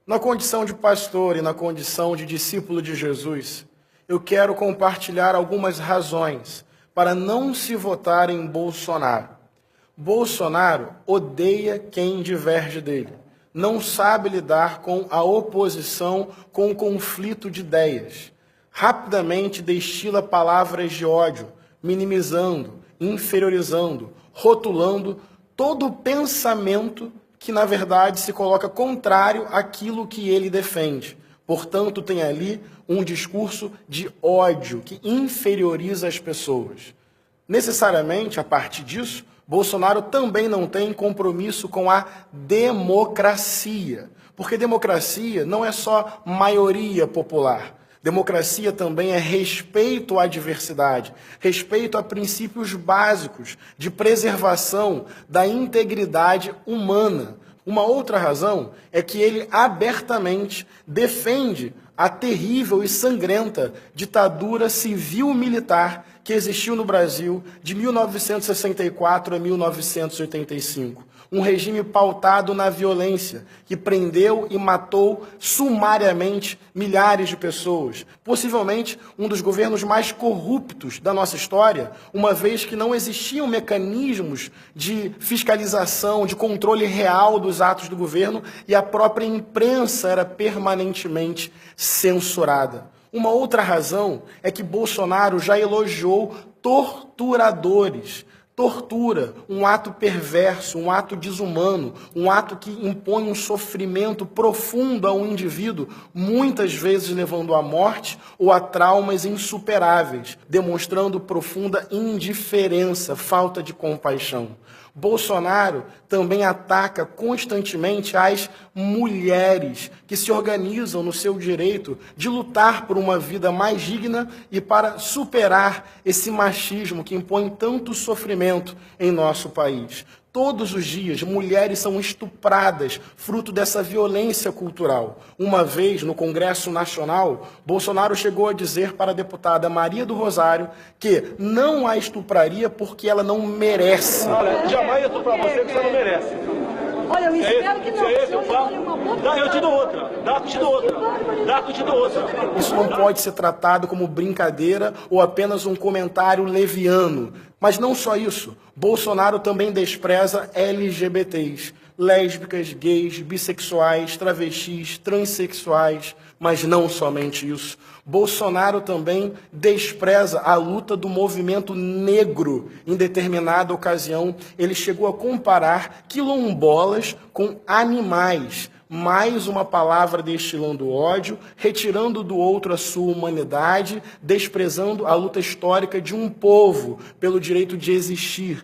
Na condição de pastor e na condição de discípulo de Jesus, eu quero compartilhar algumas razões para não se votar em Bolsonaro. Bolsonaro odeia quem diverge dele, não sabe lidar com a oposição, com o conflito de ideias. Rapidamente destila palavras de ódio, minimizando, inferiorizando, rotulando todo o pensamento que, na verdade, se coloca contrário àquilo que ele defende. Portanto, tem ali um discurso de ódio que inferioriza as pessoas. Necessariamente, a partir disso, Bolsonaro também não tem compromisso com a democracia, porque democracia não é só maioria popular. Democracia também é respeito à diversidade, respeito a princípios básicos de preservação da integridade humana. Uma outra razão é que ele abertamente defende a terrível e sangrenta ditadura civil-militar que existiu no Brasil de 1964 a 1985. Um regime pautado na violência, que prendeu e matou sumariamente milhares de pessoas. Possivelmente um dos governos mais corruptos da nossa história, uma vez que não existiam mecanismos de fiscalização, de controle real dos atos do governo e a própria imprensa era permanentemente censurada. Uma outra razão é que Bolsonaro já elogiou torturadores. Tortura, um ato perverso, um ato desumano, um ato que impõe um sofrimento profundo a um indivíduo, muitas vezes levando à morte ou a traumas insuperáveis, demonstrando profunda indiferença, falta de compaixão. Bolsonaro também ataca constantemente as mulheres que se organizam no seu direito de lutar por uma vida mais digna e para superar esse machismo que impõe tanto sofrimento em nosso país. Todos os dias, mulheres são estupradas, fruto dessa violência cultural. Uma vez, no Congresso Nacional, Bolsonaro chegou a dizer para a deputada Maria do Rosário que não a estupraria porque ela não merece. Olha, jamais estuprar você que você não merece. Olha, eu espero que não. Eu te dou outra. Eu te dou outra. Isso não pode ser tratado como brincadeira ou apenas um comentário leviano. Mas não só isso, Bolsonaro também despreza LGBTs, lésbicas, gays, bissexuais, travestis, transexuais, mas não somente isso. Bolsonaro também despreza a luta do movimento negro. Em determinada ocasião, ele chegou a comparar quilombolas com animais. Mais uma palavra destilando ódio, retirando do outro a sua humanidade, desprezando a luta histórica de um povo pelo direito de existir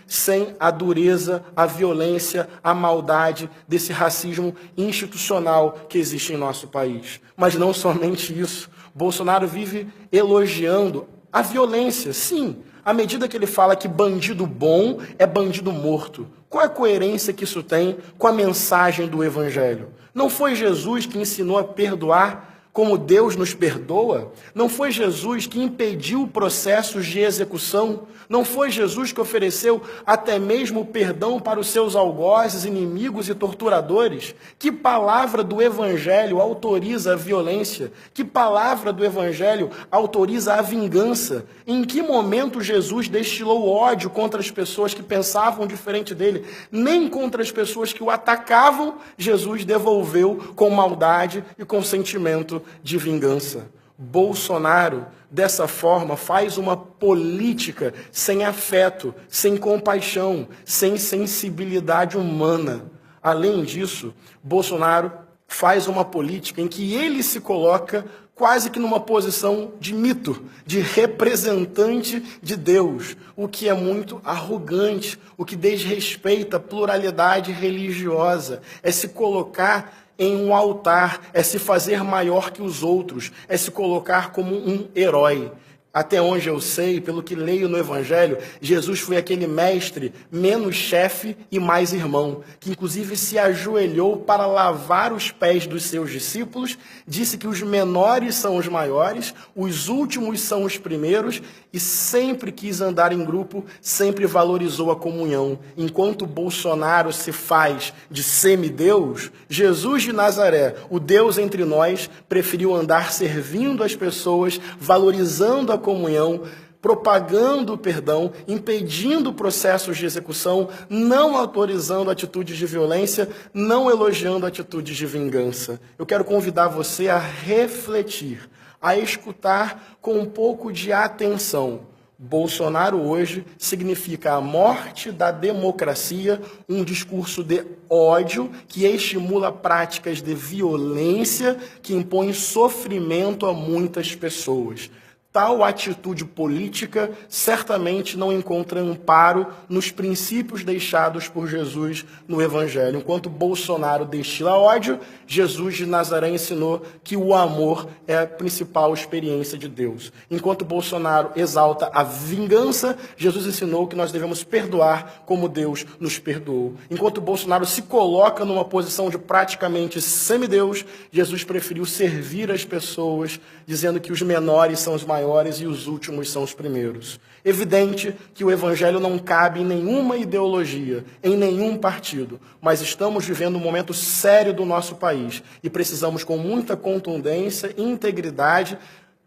sem a dureza, a violência, a maldade desse racismo institucional que existe em nosso país. Mas não somente isso, Bolsonaro vive elogiando a violência, sim, à medida que ele fala que bandido bom é bandido morto. Qual é a coerência que isso tem com a mensagem do Evangelho? Não foi Jesus que ensinou a perdoar como Deus nos perdoa? Não foi Jesus que impediu processos de execução? Não foi Jesus que ofereceu até mesmo perdão para os seus algozes, inimigos e torturadores? Que palavra do Evangelho autoriza a violência? Que palavra do Evangelho autoriza a vingança? Em que momento Jesus destilou ódio contra as pessoas que pensavam diferente dele? Nem contra as pessoas que o atacavam, Jesus devolveu com maldade e com sentimento de vingança. Bolsonaro, dessa forma, faz uma política sem afeto, sem compaixão, sem sensibilidade humana. Além disso, Bolsonaro faz uma política em que ele se coloca quase que numa posição de mito, de representante de Deus, o que é muito arrogante, o que desrespeita a pluralidade religiosa, é se colocar em um altar, é se fazer maior que os outros, é se colocar como um herói. Até onde eu sei, pelo que leio no Evangelho, Jesus foi aquele mestre menos chefe e mais irmão, que inclusive se ajoelhou para lavar os pés dos seus discípulos, disse que os menores são os maiores, os últimos são os primeiros, e sempre quis andar em grupo, sempre valorizou a comunhão. Enquanto Bolsonaro se faz de semideus, Jesus de Nazaré, o Deus entre nós, preferiu andar servindo as pessoas, valorizando a comunhão, propagando o perdão, impedindo processos de execução, não autorizando atitudes de violência, não elogiando atitudes de vingança. Eu quero convidar você a refletir, a escutar com um pouco de atenção. Bolsonaro hoje significa a morte da democracia, um discurso de ódio que estimula práticas de violência que impõem sofrimento a muitas pessoas. Tal atitude política certamente não encontra amparo nos princípios deixados por Jesus no Evangelho. Enquanto Bolsonaro destila ódio, Jesus de Nazaré ensinou que o amor é a principal experiência de Deus. Enquanto Bolsonaro exalta a vingança, Jesus ensinou que nós devemos perdoar como Deus nos perdoou. Enquanto Bolsonaro se coloca numa posição de praticamente semideus, Jesus preferiu servir as pessoas, dizendo que os menores são os maiores e os últimos são os primeiros. Evidente que o Evangelho não cabe em nenhuma ideologia, em nenhum partido, mas estamos vivendo um momento sério do nosso país e precisamos, com muita contundência e integridade,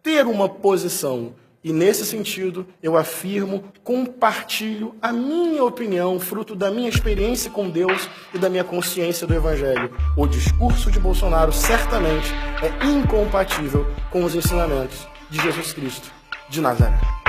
ter uma posição. E, nesse sentido, eu afirmo, compartilho a minha opinião, fruto da minha experiência com Deus e da minha consciência do Evangelho. O discurso de Bolsonaro certamente é incompatível com os ensinamentos de Jesus Cristo de Nazaré.